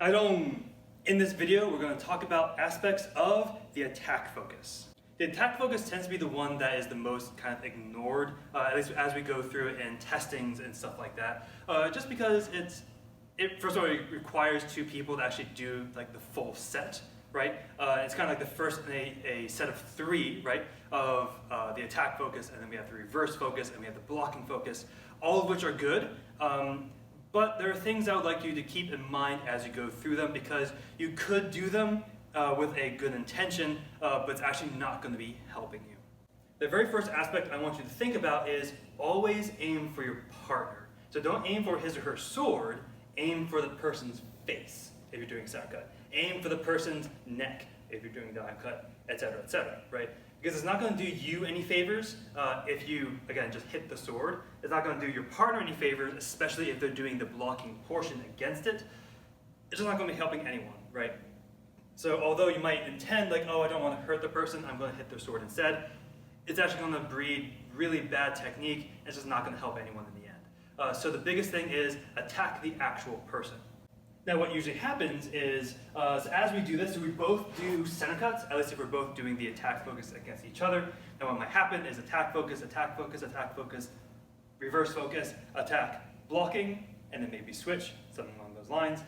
Haidong. In this video, we're going to talk about aspects of the attack focus. The attack focus tends to be the one that is the most kind of ignored, at least as we go through it in testings and stuff like that, just because first of all, it requires two people to actually do like the full set, right? It's kind of like the first in a set of three, right, of the attack focus, and then we have the reverse focus, and we have the blocking focus, all of which are good. But there are things I would like you to keep in mind as you go through them, because you could do them with a good intention, but it's actually not going to be helping you. The very first aspect I want you to think about is always aim for your partner. So don't aim for his or her sword, aim for the person's face if you're doing sound cut. Aim for the person's neck if you're doing dive cut, etc., right? Because it's not going to do you any favors if you, again, just hit the sword. It's not going to do your partner any favors, especially if they're doing the blocking portion against it. It's just not going to be helping anyone, right? So although you might intend, like, oh, I don't want to hurt the person, I'm going to hit their sword instead, it's actually going to breed really bad technique, and it's just not going to help anyone in the end. So the biggest thing is attack the actual person. Now what usually happens is, so as we do this, so we both do center cuts, at least if we're both doing the attack focus against each other. And what might happen is attack focus, attack focus, attack focus, reverse focus, attack, blocking, and then maybe switch, something along those lines.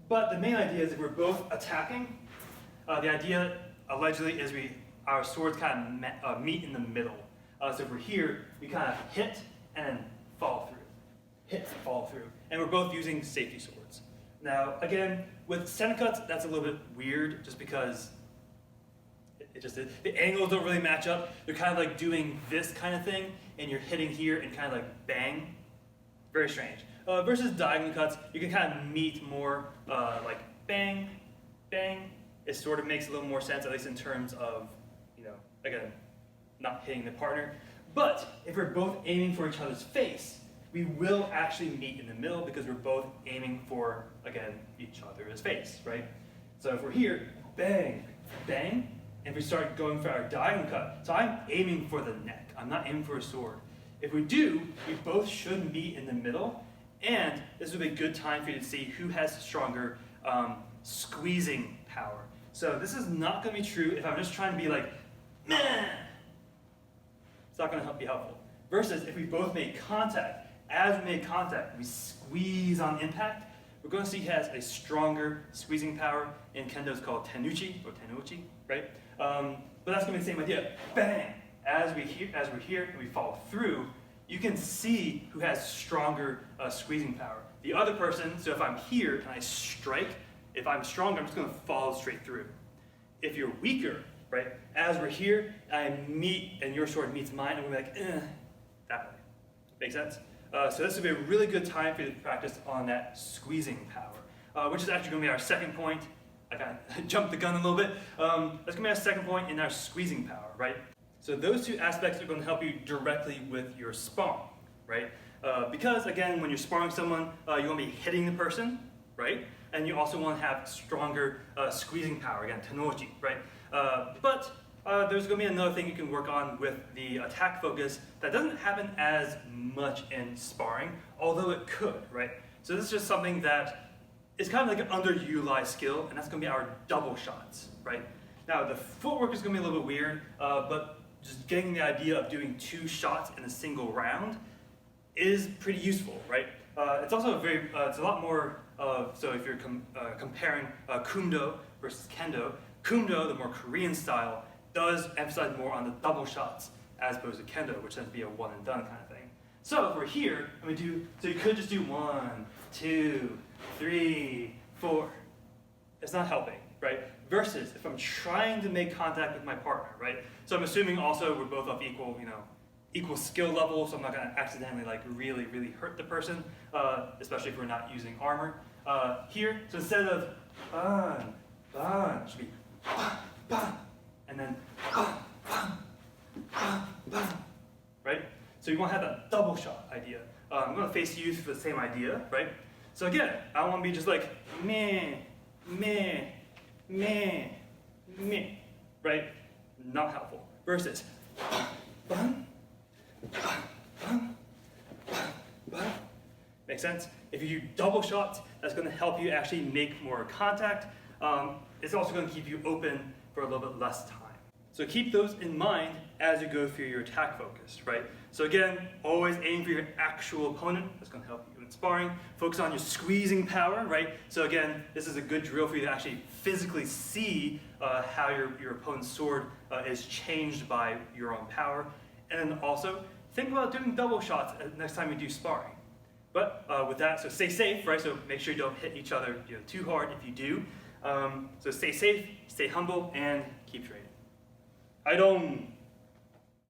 But the main idea is if we're both attacking, the idea allegedly is our swords kind of meet in the middle. So if we're here, we kind of hit and then fall through. Hit, fall through. And we're both using safety swords. Now, again, with center cuts, that's a little bit weird just because the angles don't really match up. You're kind of like doing this kind of thing, and you're hitting here and kind of like bang. Very strange. Versus diagonal cuts, you can kind of meet more like bang, bang. It sort of makes a little more sense, at least in terms of, again, not hitting the partner. But if we're both aiming for each other's face, we will actually meet in the middle because we're both aiming for, again, each other's face, right? So if we're here, bang, bang, and we start going for our diagonal cut, so I'm aiming for the neck, I'm not aiming for a sword. If we do, we both should meet in the middle, and this would be a good time for you to see who has stronger squeezing power. So this is not going to be true if I'm just trying to be like, meh. It's not going to be helpful. Versus if we both made contact, as we make contact, we squeeze on impact, we're going to see he has a stronger squeezing power. In Kendo it's called tenuchi, or tenuchi, right? But that's going to be the same idea. Bang! As we're here and we follow through, you can see who has stronger squeezing power. The other person, so if I'm here and I strike, if I'm stronger, I'm just going to follow straight through. If you're weaker, right, as we're here, I meet and your sword meets mine, and we're like, that way. Make sense? So this would be a really good time for you to practice on that squeezing power, which is actually going to be our second point. I kind of jumped the gun a little bit. That's going to be our second point in our squeezing power, right? So those two aspects are going to help you directly with your sparring, right? Because again, when you're sparring someone, you want to be hitting the person, right? And you also want to have stronger squeezing power, again, tenochi, right? But there's going to be another thing you can work on with the attack focus that doesn't happen as much in sparring, although it could, right? So this is just something that is kind of like an underutilized skill, and that's going to be our double shots, right? Now the footwork is going to be a little bit weird, but just getting the idea of doing 2 shots in a single round is pretty useful, right? It's also it's a lot more so if you're comparing Gumdo versus Kendo, Gumdo, the more Korean style, does emphasize more on the double shots as opposed to Kendo, which tends to be a one and done kind of thing. So if we're here, and so you could just do 1, 2, 3, 4. It's not helping, right? Versus if I'm trying to make contact with my partner, right? So I'm assuming also we're both of equal skill level, so I'm not going to accidentally like really hurt the person, especially if we're not using armor. Here, so instead of ban, ban, it should be ban, ban, and then ban, ban, ban, ban, right? So you want to have that double shot idea. I'm going to face you for the same idea, right? So again, I don't want to be just like meh, meh, meh, meh, right? Not helpful. Versus bun, bun, bun, bun, bun. Make sense? If you do double shots, that's going to help you actually make more contact. It's also going to keep you open for a little bit less time. So keep those in mind as you go through your attack focus, right? So again, always aim for your actual opponent. That's going to help you in sparring. Focus on your squeezing power, right? So again, this is a good drill for you to actually physically see how your opponent's sword is changed by your own power. And also, think about doing double shots next time you do sparring. But with that, so stay safe, right? So make sure you don't hit each other too hard if you do. So stay safe, stay humble, and keep training. Haidong!